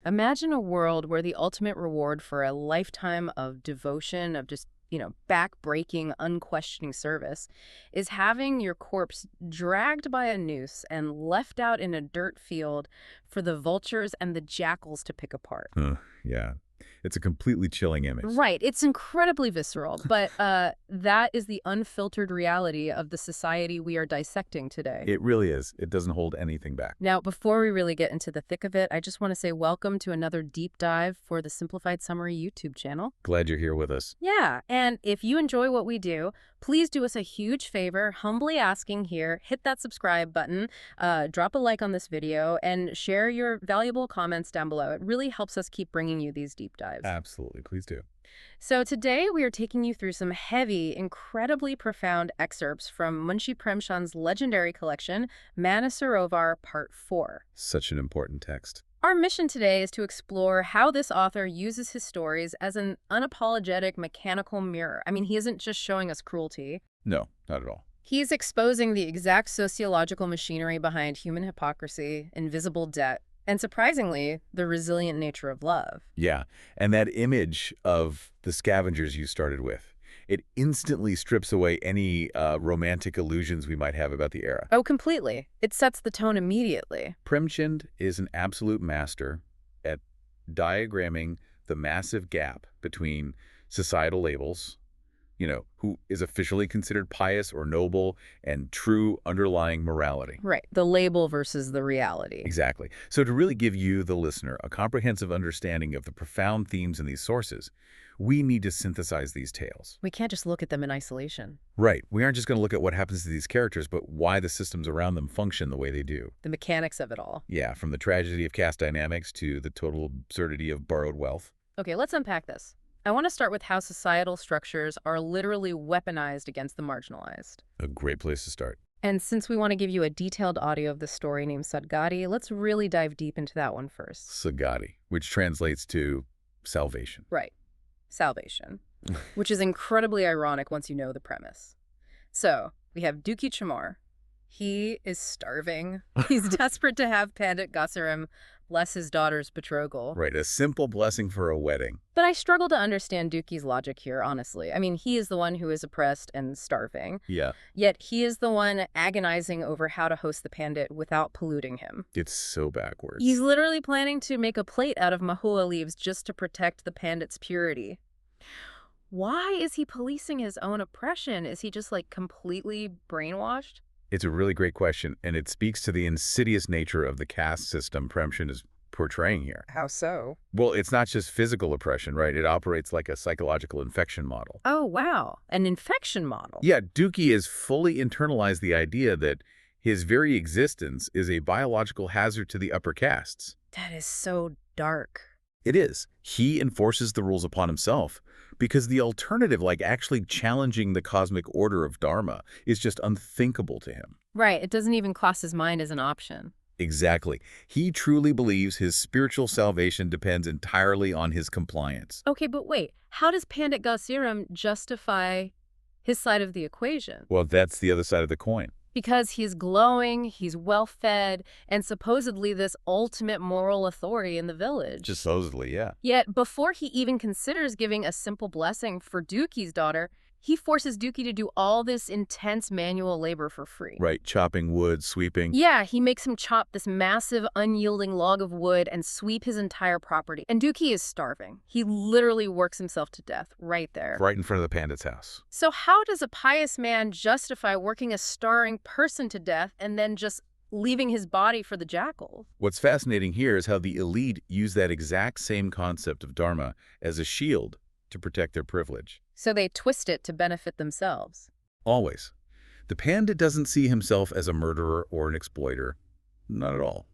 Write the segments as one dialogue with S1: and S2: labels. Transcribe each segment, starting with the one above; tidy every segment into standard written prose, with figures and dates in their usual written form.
S1: Imagine a world where the ultimate reward for a lifetime of devotion, of just, back-breaking, unquestioning service, is having your corpse dragged by a noose and left out in a dirt field for the vultures and the jackals to pick apart.
S2: Yeah. It's a completely chilling image.
S1: Right. It's incredibly visceral, but that is the unfiltered reality of the society we are dissecting today.
S2: It really is. It doesn't hold anything back.
S1: Now, before we really get into the thick of it, I just want to say welcome to another deep dive for the Simplified Summary YouTube channel.
S2: Glad you're here with us.
S1: Yeah, and if you enjoy what we do, please do us a huge favor, humbly asking here, hit that subscribe button, drop a like on this video, and share your valuable comments down below. It really helps us keep bringing you these deep dives.
S2: Absolutely. Please do.
S1: So today we are taking you through some heavy, incredibly profound excerpts from Munshi Premchand's legendary collection, Mansarovar Part 4.
S2: Such an important text.
S1: Our mission today is to explore how this author uses his stories as an unapologetic mechanical mirror. I mean, he isn't just showing us cruelty.
S2: No, not at all.
S1: He's exposing the exact sociological machinery behind human hypocrisy, invisible debt, and surprisingly, the resilient nature of love.
S2: Yeah, and that image of the scavengers you started with, it instantly strips away any romantic illusions we might have about the era.
S1: Oh, completely. It sets the tone immediately.
S2: Premchand is an absolute master at diagramming the massive gap between societal labels, who is officially considered pious or noble, and true underlying morality.
S1: Right. The label versus the reality.
S2: Exactly. So to really give you, the listener, a comprehensive understanding of the profound themes in these sources, we need to synthesize these tales.
S1: We can't just look at them in isolation.
S2: Right. We aren't just going to look at what happens to these characters, but why the systems around them function the way they do.
S1: The mechanics of it all.
S2: Yeah, from the tragedy of caste dynamics to the total absurdity of borrowed wealth.
S1: Okay, let's unpack this. I want to start with how societal structures are literally weaponized against the marginalized.
S2: A great place to start.
S1: And since we want to give you a detailed audio of the story named Sadgati, let's really dive deep into that one first.
S2: Sagati, which translates to salvation.
S1: Right. Salvation. Which is incredibly ironic once you know the premise. So, we have Duki Chamar. He is starving. He's desperate to have Pandit Gasiram bless his daughter's betrothal.
S2: Right, a simple blessing for a wedding.
S1: But I struggle to understand Duki's logic here, honestly. I mean, he is the one who is oppressed and starving.
S2: Yeah.
S1: Yet he is the one agonizing over how to host the Pandit without polluting him.
S2: It's so backwards.
S1: He's literally planning to make a plate out of mahua leaves just to protect the Pandit's purity. Why is he policing his own oppression? Is he just, completely brainwashed?
S2: It's a really great question, and it speaks to the insidious nature of the caste system Premchand is portraying here.
S1: How so?
S2: Well, it's not just physical oppression, right? It operates like a psychological infection model.
S1: Oh, wow. An infection model.
S2: Yeah, Duki has fully internalized the idea that his very existence is a biological hazard to the upper castes.
S1: That is so dark.
S2: It is. He enforces the rules upon himself because the alternative, like actually challenging the cosmic order of Dharma, is just unthinkable to him.
S1: Right. It doesn't even cross his mind as an option.
S2: Exactly. He truly believes his spiritual salvation depends entirely on his compliance.
S1: Okay, but wait. How does Pandit Gasiram justify his side of the equation?
S2: Well, that's the other side of the coin.
S1: Because he's glowing, he's well-fed, and supposedly this ultimate moral authority in the village.
S2: Just supposedly, yeah.
S1: Yet, before he even considers giving a simple blessing for Duki's daughter, he forces Duki to do all this intense manual labor for free.
S2: Right, chopping wood, sweeping.
S1: Yeah, he makes him chop this massive, unyielding log of wood and sweep his entire property. And Duki is starving. He literally works himself to death right there.
S2: Right in front of the Pandit's house.
S1: So how does a pious man justify working a starving person to death and then just leaving his body for the jackal?
S2: What's fascinating here is how the elite use that exact same concept of Dharma as a shield to protect their privilege.
S1: So they twist it to benefit themselves.
S2: Always. The Pandit doesn't see himself as a murderer or an exploiter. Not at all.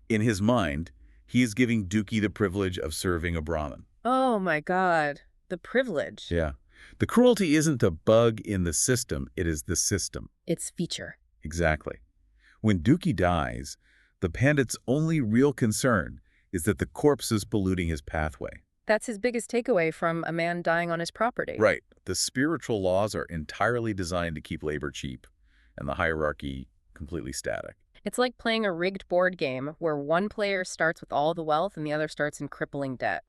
S2: In his mind, he is giving Duki the privilege of serving a Brahmin.
S1: Oh my God. The privilege.
S2: Yeah. The cruelty isn't a bug in the system, it is the system.
S1: Its feature.
S2: Exactly. When Duki dies, the Pandit's only real concern is that the corpse is polluting his pathway.
S1: That's his biggest takeaway from a man dying on his property.
S2: Right. The spiritual laws are entirely designed to keep labor cheap and the hierarchy completely static.
S1: It's like playing a rigged board game where one player starts with all the wealth and the other starts in crippling debt.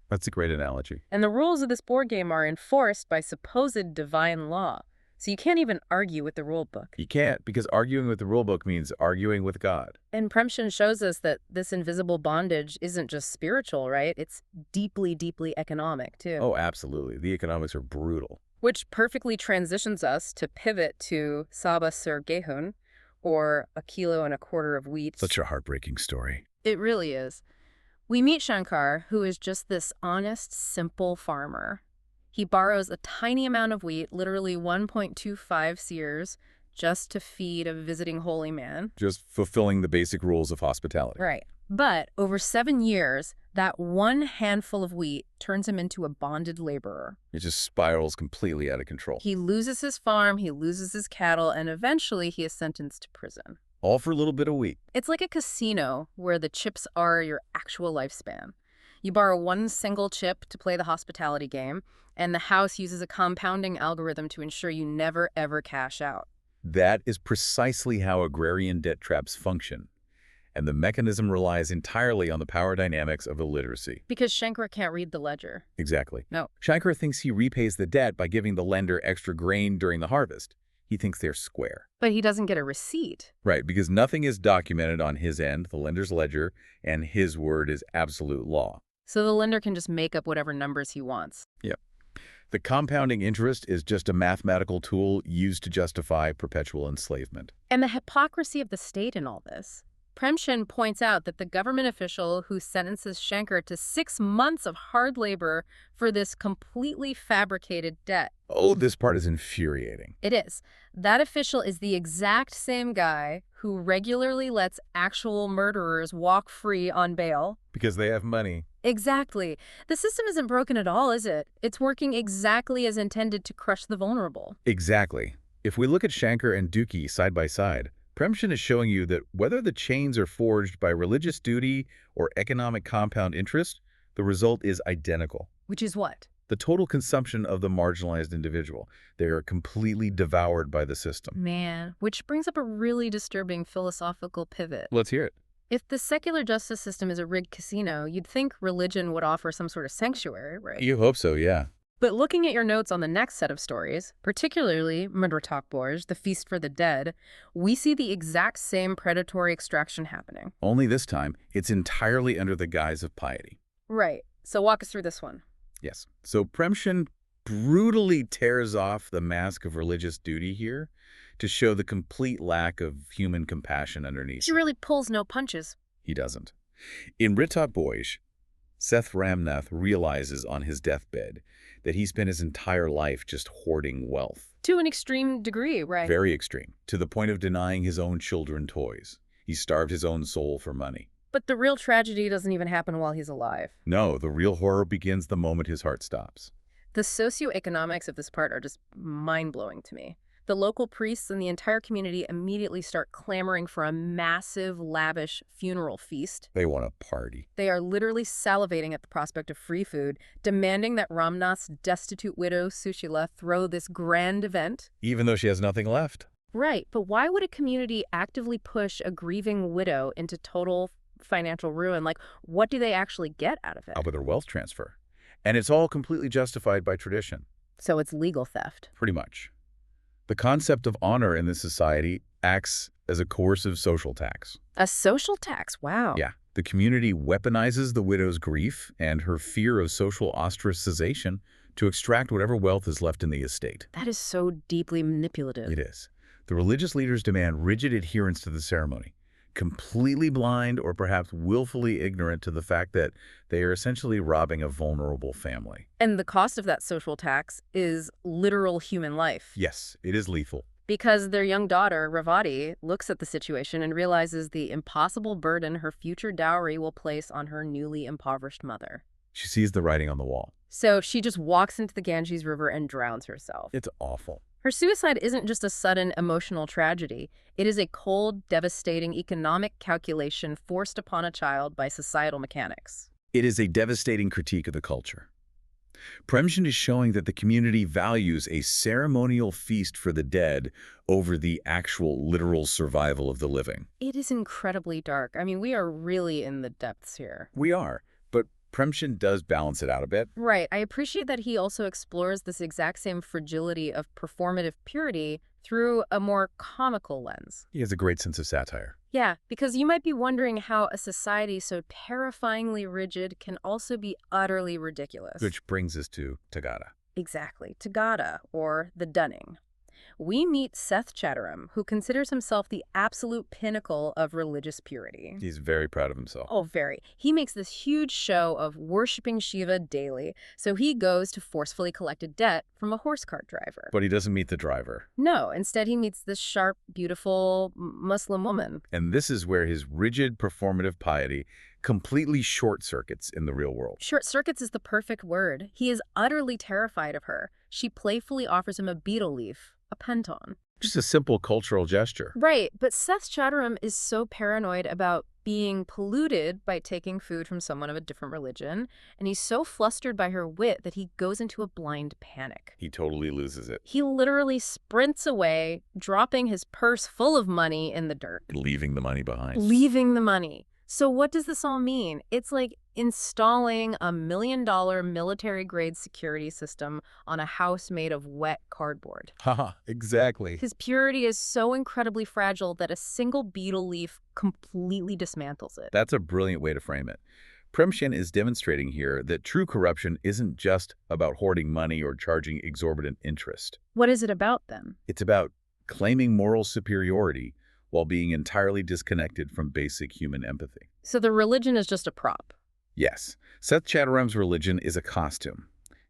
S2: That's a great analogy.
S1: And the rules of this board game are enforced by supposed divine law. So you can't even argue with the rule book.
S2: You can't, because arguing with the rulebook means arguing with God.
S1: And Premchand shows us that this invisible bondage isn't just spiritual, right? It's deeply, deeply economic, too.
S2: Oh, absolutely. The economics are brutal.
S1: Which perfectly transitions us to pivot to Sava Sir Gehun, or a kilo and a quarter of wheat.
S2: Such a heartbreaking story.
S1: It really is. We meet Shankar, who is just this honest, simple farmer. He borrows a tiny amount of wheat, literally 1.25 seers, just to feed a visiting holy man.
S2: Just fulfilling the basic rules of hospitality.
S1: Right. But over 7 years, that one handful of wheat turns him into a bonded laborer.
S2: It just spirals completely out of control.
S1: He loses his farm, he loses his cattle, and eventually he is sentenced to prison.
S2: All for a little bit of wheat.
S1: It's like a casino where the chips are your actual lifespan. You borrow one single chip to play the hospitality game, and the house uses a compounding algorithm to ensure you never, ever cash out.
S2: That is precisely how agrarian debt traps function. And the mechanism relies entirely on the power dynamics of illiteracy.
S1: Because Shankar can't read the ledger.
S2: Exactly.
S1: No.
S2: Shankar thinks he repays the debt by giving the lender extra grain during the harvest. He thinks they're square.
S1: But he doesn't get a receipt.
S2: Right, because nothing is documented on his end, the lender's ledger, and his word is absolute law.
S1: So the lender can just make up whatever numbers he wants.
S2: Yep. The compounding interest is just a mathematical tool used to justify perpetual enslavement.
S1: And the hypocrisy of the state in all this. Premchand points out that the government official who sentences Shankar to 6 months of hard labor for this completely fabricated debt.
S2: Oh, this part is infuriating.
S1: It is. That official is the exact same guy who regularly lets actual murderers walk free on bail.
S2: Because they have money.
S1: Exactly. The system isn't broken at all, is it? It's working exactly as intended to crush the vulnerable.
S2: Exactly. If we look at Shankar and Dookie side by side, Premchand is showing you that whether the chains are forged by religious duty or economic compound interest, the result is identical.
S1: Which is what?
S2: The total consumption of the marginalized individual. They are completely devoured by the system.
S1: Man, which brings up a really disturbing philosophical pivot.
S2: Let's hear it.
S1: If the secular justice system is a rigged casino, you'd think religion would offer some sort of sanctuary, right?
S2: You hope so, yeah.
S1: But looking at your notes on the next set of stories, particularly Mrityak-Bhoj, the Feast for the Dead, we see the exact same predatory extraction happening.
S2: Only this time, it's entirely under the guise of piety.
S1: Right. So walk us through this one.
S2: Yes. So Premchand brutally tears off the mask of religious duty here to show the complete lack of human compassion underneath.
S1: He really pulls no punches.
S2: He doesn't. In Mrityak-Bhoj, Seth Ramnath realizes on his deathbed that he spent his entire life just hoarding wealth.
S1: To an extreme degree, right?
S2: Very extreme, to the point of denying his own children toys. He starved his own soul for money.
S1: But the real tragedy doesn't even happen while he's alive.
S2: No, the real horror begins the moment his heart stops.
S1: The socioeconomics of this part are just mind-blowing to me. The local priests and the entire community immediately start clamoring for a massive, lavish funeral feast.
S2: They want a party.
S1: They are literally salivating at the prospect of free food, demanding that Ramnath's destitute widow, Sushila, throw this grand event.
S2: Even though she has nothing left.
S1: Right, but why would a community actively push a grieving widow into total financial ruin? Like, what do they actually get out of it?
S2: How about their wealth transfer? And it's all completely justified by tradition.
S1: So it's legal theft.
S2: Pretty much. The concept of honor in this society acts as a coercive social tax.
S1: A social tax? Wow.
S2: Yeah. The community weaponizes the widow's grief and her fear of social ostracization to extract whatever wealth is left in the estate.
S1: That is so deeply manipulative.
S2: It is. The religious leaders demand rigid adherence to the ceremony, completely blind or perhaps willfully ignorant to the fact that they are essentially robbing a vulnerable family.
S1: And the cost of that social tax is literal human life.
S2: Yes, it is lethal.
S1: Because their young daughter, Ravati, looks at the situation and realizes the impossible burden her future dowry will place on her newly impoverished mother.
S2: She sees the writing on the wall.
S1: So she just walks into the Ganges River and drowns herself.
S2: It's awful.
S1: Her suicide isn't just a sudden emotional tragedy. It is a cold, devastating economic calculation forced upon a child by societal mechanics.
S2: It is a devastating critique of the culture. Premchand is showing that the community values a ceremonial feast for the dead over the actual literal survival of the living.
S1: It is incredibly dark. I mean, we are really in the depths here.
S2: We are, but Premchand does balance it out a bit.
S1: Right. I appreciate that he also explores this exact same fragility of performative purity through a more comical lens.
S2: He has a great sense of satire.
S1: Yeah, because you might be wondering how a society so terrifyingly rigid can also be utterly ridiculous.
S2: Which brings us to Tagaada.
S1: Exactly. Tagaada, or the Dunning. We meet Seth Chatteram, who considers himself the absolute pinnacle of religious purity.
S2: He's very proud of himself.
S1: Oh, very. He makes this huge show of worshiping Shiva daily, so he goes to forcefully collect a debt from a horse cart driver.
S2: But he doesn't meet the driver.
S1: No, instead he meets this sharp, beautiful Muslim woman.
S2: And this is where his rigid performative piety completely short-circuits in the real world.
S1: Short circuits is the perfect word. He is utterly terrified of her. She playfully offers him a betel leaf, a penton.
S2: Just a simple cultural gesture.
S1: Right, but Seth Chatteram is so paranoid about being polluted by taking food from someone of a different religion, and he's so flustered by her wit that he goes into a blind panic.
S2: He totally loses it.
S1: He literally sprints away, dropping his purse full of money in the dirt.
S2: Leaving the money behind.
S1: Leaving the money. So what does this all mean? It's like installing a $1 million military-grade security system on a house made of wet cardboard.
S2: Haha, exactly.
S1: His purity is so incredibly fragile that a single betel leaf completely dismantles it.
S2: That's a brilliant way to frame it. Premchand is demonstrating here that true corruption isn't just about hoarding money or charging exorbitant interest.
S1: What is it about then?
S2: It's about claiming moral superiority while being entirely disconnected from basic human empathy.
S1: So the religion is just a prop.
S2: Yes, Seth Chatteram's religion is a costume.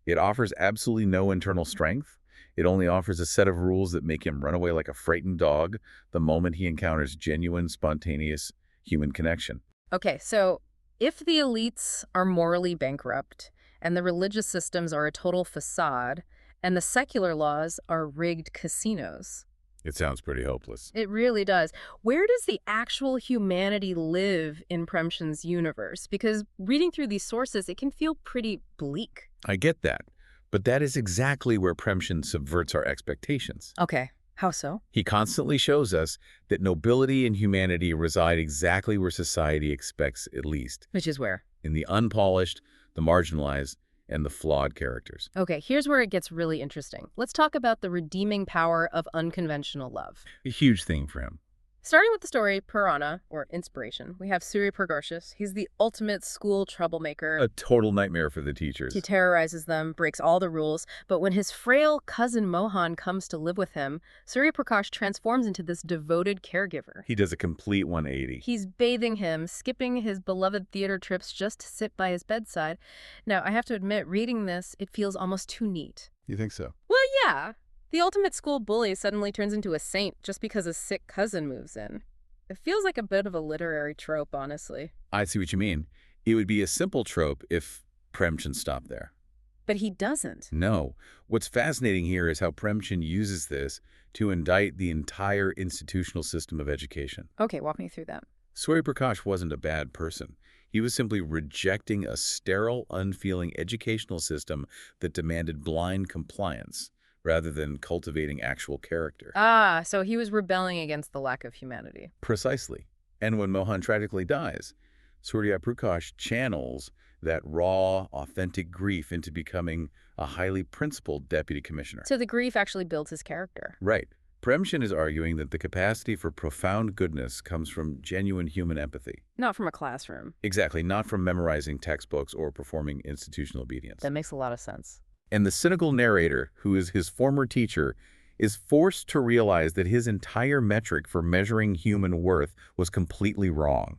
S2: It offers absolutely no internal strength. It only offers a set of rules that make him run away like a frightened dog the moment he encounters genuine, spontaneous human connection.
S1: Okay, so if the elites are morally bankrupt, and the religious systems are a total facade, and the secular laws are rigged casinos,
S2: It sounds pretty hopeless.
S1: it really does. Where does the actual humanity live in Premchand's universe? Because reading through these sources, it can feel pretty bleak.
S2: I get that, but that is exactly where Premchand subverts our expectations.
S1: Okay, how so?
S2: He constantly shows us that nobility and humanity reside exactly where society expects it least,
S1: Which is where?
S2: in the unpolished, the marginalized, and the flawed characters.
S1: Okay, here's where it gets really interesting. Let's talk about the redeeming power of unconventional love.
S2: A huge thing for him.
S1: Starting with the story Prerna, or Inspiration, we have Surya Prakash. He's the ultimate school troublemaker.
S2: A total nightmare for the teachers.
S1: He terrorizes them, breaks all the rules, but when his frail cousin Mohan comes to live with him, Surya Prakash transforms into this devoted caregiver.
S2: He does a complete 180.
S1: He's bathing him, skipping his beloved theater trips just to sit by his bedside. Now, I have to admit, reading this, it feels almost too neat.
S2: You think so?
S1: Well, yeah. The ultimate school bully suddenly turns into a saint just because a sick cousin moves in. It feels like a bit of a literary trope, honestly.
S2: I see what you mean. It would be a simple trope if Premchand stopped there.
S1: But he doesn't.
S2: No. What's fascinating here is how Premchand uses this to indict the entire institutional system of education.
S1: Okay, walk me through that.
S2: Surya Prakash wasn't a bad person. He was simply rejecting a sterile, unfeeling educational system that demanded blind compliance rather than cultivating actual character.
S1: Ah, so he was rebelling against the lack of humanity.
S2: Precisely. And when Mohan tragically dies, Surya Prakash channels that raw, authentic grief into becoming a highly principled deputy commissioner.
S1: So the grief actually builds his character.
S2: Right. Premchand is arguing that the capacity for profound goodness comes from genuine human empathy.
S1: Not from a classroom.
S2: Exactly, not from memorizing textbooks or performing institutional obedience.
S1: That makes a lot of sense.
S2: And the cynical narrator, who is his former teacher, is forced to realize that his entire metric for measuring human worth was completely wrong.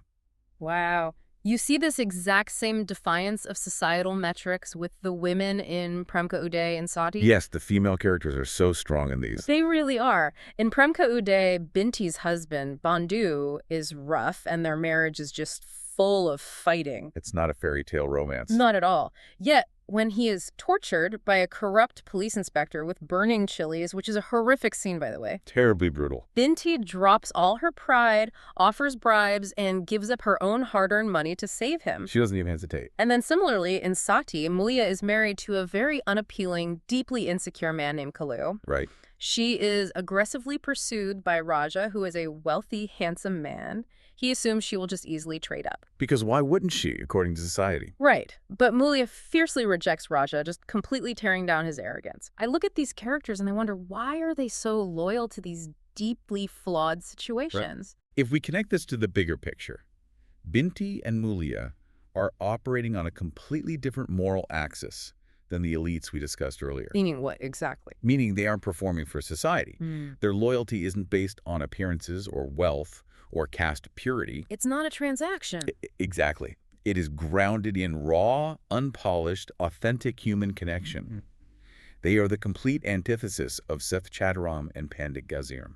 S1: Wow. You see this exact same defiance of societal metrics with the women in Premka Uday and Sati?
S2: Yes, the female characters are so strong in these.
S1: They really are. In Premka Uday, Binti's husband, Bandhu, is rough, and their marriage is just full of fighting.
S2: It's not a fairy tale romance.
S1: Not at all. Yet, when he is tortured by a corrupt police inspector with burning chilies, which is a horrific scene, by the way,
S2: Terribly brutal.
S1: Binti drops all her pride, offers bribes, and gives up her own hard-earned money to save him.
S2: She doesn't even hesitate.
S1: And then similarly, in Sati, Mulia is married to a very unappealing, deeply insecure man named Kalu.
S2: Right.
S1: She is aggressively pursued by Raja, who is a wealthy, handsome man. He assumes she will just easily trade up.
S2: Because why wouldn't she, according to society?
S1: Right. But Mulia fiercely rejects Raja, just completely tearing down his arrogance. I look at these characters and I wonder, why are they so loyal to these deeply flawed situations?
S2: Right. If we connect this to the bigger picture, Binti and Mulia are operating on a completely different moral axis than the elites we discussed earlier.
S1: Meaning what exactly?
S2: Meaning they aren't performing for society. Their loyalty isn't based on appearances or wealth or caste purity.
S1: It's not a transaction.
S2: Exactly. It is grounded in raw, unpolished, authentic human connection. They are the complete antithesis of Seth Chadaram and Pandit Gaziram.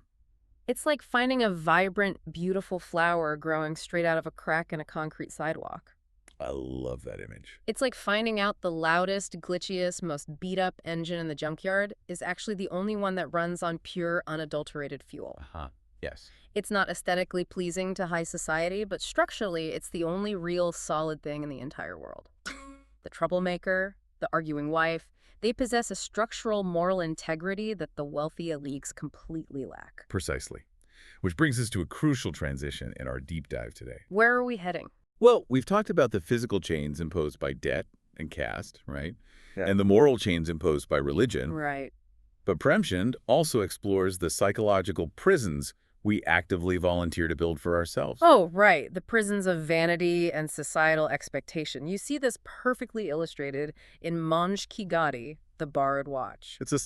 S1: It's like finding a vibrant, beautiful flower growing straight out of a crack in a concrete sidewalk.
S2: I love that image.
S1: It's like finding out the loudest, glitchiest, most beat-up engine in the junkyard is actually the only one that runs on pure, unadulterated fuel.
S2: Yes.
S1: It's not aesthetically pleasing to high society, but structurally, it's the only real solid thing in the entire world. The troublemaker, the arguing wife, they possess a structural moral integrity that the wealthy elites completely lack.
S2: Precisely. Which brings us to a crucial transition in our deep dive today.
S1: Where are we heading?
S2: Well, we've talked about the physical chains imposed by debt and caste, right?
S3: Yeah.
S2: And the moral chains imposed by religion.
S1: Right.
S2: But Premchand also explores the psychological prisons we actively volunteer to build for ourselves.
S1: Oh, right. The prisons of vanity and societal expectation. You see this perfectly illustrated in Mans Ki Gadi, The Borrowed Watch.
S2: It's a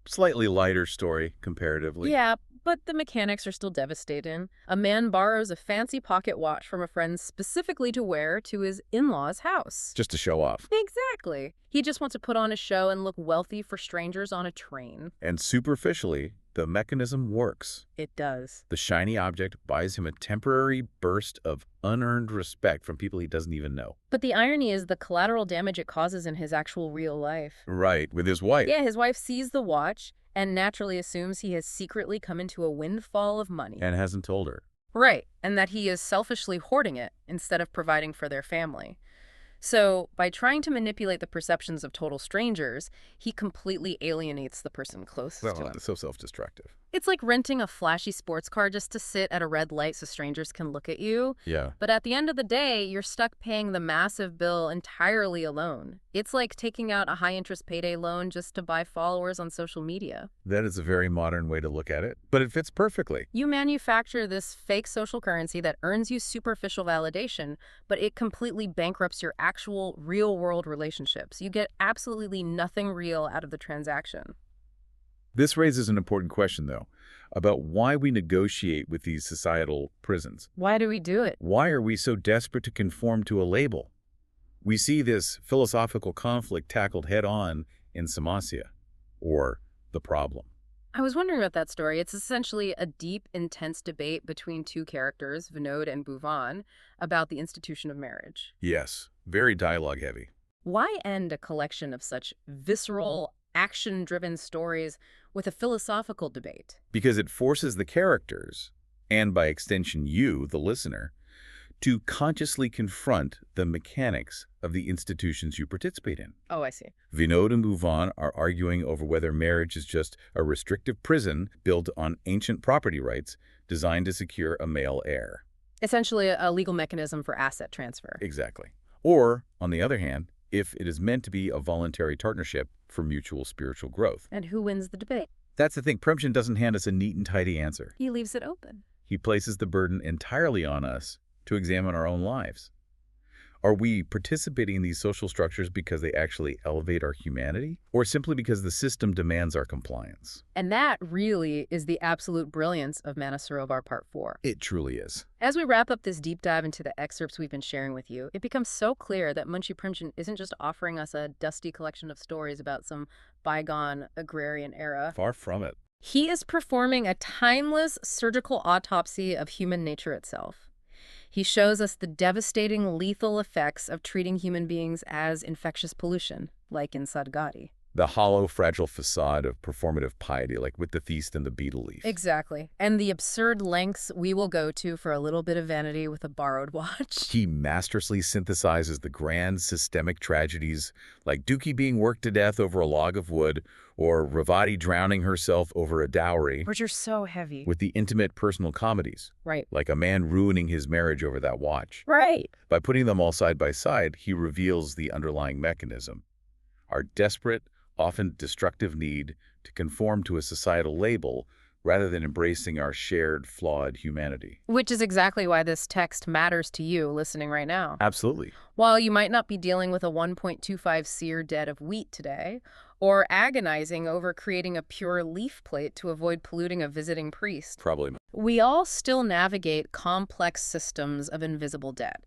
S2: slightly lighter story, comparatively.
S1: Yeah, but the mechanics are still devastating. A man borrows a fancy pocket watch from a friend specifically to wear to his in-laws' house.
S2: Just to show off.
S1: Exactly. He just wants to put on a show and look wealthy for strangers on a train.
S2: And superficially, the mechanism works.
S1: It does.
S2: The shiny object buys him a temporary burst of unearned respect from people he doesn't even know.
S1: But the irony is the collateral damage it causes in his actual real life.
S2: Right, with his wife.
S1: Yeah, his wife sees the watch and naturally assumes he has secretly come into a windfall of money.
S2: And hasn't told her.
S1: Right, and that he is selfishly hoarding it instead of providing for their family. So, by trying to manipulate the perceptions of total strangers, he completely alienates the person closest to him.
S2: It's so self-destructive.
S1: It's like renting a flashy sports car just to sit at a red light so strangers can look at you.
S2: Yeah.
S1: But at the end of the day, you're stuck paying the massive bill entirely alone. It's like taking out a high-interest payday loan just to buy followers on social media.
S2: That is a very modern way to look at it, but it fits perfectly.
S1: You manufacture this fake social currency that earns you superficial validation, but it completely bankrupts your actual real-world relationships. You get absolutely nothing real out of the transaction.
S2: This raises an important question, though, about why we negotiate with these societal prisons.
S1: Why do we do it?
S2: Why are we so desperate to conform to a label? We see this philosophical conflict tackled head-on in Samasya, or The Problem.
S1: I was wondering about that story. It's essentially a deep, intense debate between two characters, Vinod and Bhuvan, about the institution of marriage.
S2: Yes, very dialogue-heavy.
S1: Why end a collection of such visceral, action-driven stories with a philosophical debate?
S2: Because it forces the characters, and by extension you, the listener, to consciously confront the mechanics of the institutions you participate in.
S1: Oh, I see.
S2: Vinod and Bhuvan are arguing over whether marriage is just a restrictive prison built on ancient property rights designed to secure a male heir.
S1: Essentially a legal mechanism for asset transfer.
S2: Exactly. Or, on the other hand, if it is meant to be a voluntary partnership for mutual spiritual growth.
S1: And who wins the debate?
S2: That's the thing. Premchand doesn't hand us a neat and tidy answer.
S1: He leaves it open.
S2: He places the burden entirely on us to examine our own lives. Are we participating in these social structures because they actually elevate our humanity, or simply because the system demands our compliance?
S1: And that really is the absolute brilliance of Mansarovar Part 4.
S2: It truly is.
S1: As we wrap up this deep dive into the excerpts we've been sharing with you, it becomes so clear that Munshi Premchand isn't just offering us a dusty collection of stories about some bygone agrarian era.
S2: Far from it.
S1: He is performing a timeless surgical autopsy of human nature itself. He shows us the devastating, lethal effects of treating human beings as infectious pollution, like in Sadgati.
S2: The hollow, fragile facade of performative piety, like with the feast and the betel leaf.
S1: Exactly. And the absurd lengths we will go to for a little bit of vanity with a borrowed watch.
S2: He masterfully synthesizes the grand systemic tragedies, like Dookie being worked to death over a log of wood, or Ravati drowning herself over a dowry,
S1: Which are so heavy.
S2: with the intimate personal comedies,
S1: Right.
S2: like a man ruining his marriage over that watch.
S1: Right.
S2: By putting them all side by side, he reveals the underlying mechanism. Our desperate, often destructive need to conform to a societal label rather than embracing our shared, flawed humanity.
S1: Which is exactly why this text matters to you listening right now.
S2: Absolutely.
S1: While you might not be dealing with a 1.25 seer debt of wheat today, or agonizing over creating a pure leaf plate to avoid polluting a visiting priest,
S2: Probably.
S1: we all still navigate complex systems of invisible debt.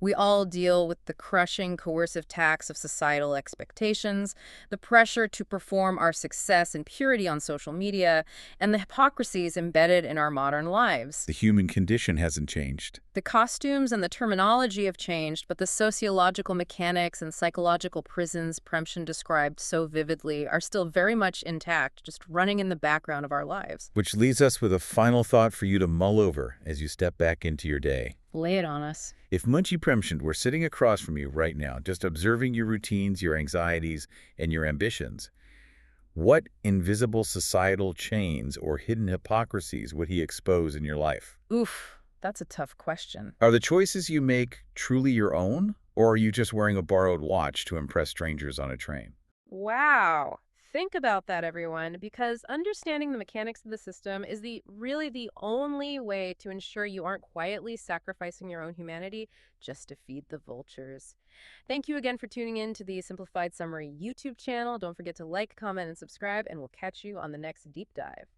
S1: We all deal with the crushing, coercive tax of societal expectations, the pressure to perform our success and purity on social media, and the hypocrisies embedded in our modern lives.
S2: The human condition hasn't changed.
S1: The costumes and the terminology have changed, but the sociological mechanics and psychological prisons Premchand described so vividly are still very much intact, just running in the background of our lives.
S2: Which leaves us with a final thought for you to mull over as you step back into your day.
S1: Lay it on us.
S2: If Munshi Premchand were sitting across from you right now, just observing your routines, your anxieties, and your ambitions, what invisible societal chains or hidden hypocrisies would he expose in your life?
S1: Oof, that's a tough question.
S2: Are the choices you make truly your own, or are you just wearing a borrowed watch to impress strangers on a train?
S1: Wow. Think about that, everyone, because understanding the mechanics of the system is really the only way to ensure you aren't quietly sacrificing your own humanity just to feed the vultures. Thank you again for tuning in to the Simplified Summary YouTube channel. Don't forget to like, comment, and subscribe, and we'll catch you on the next deep dive.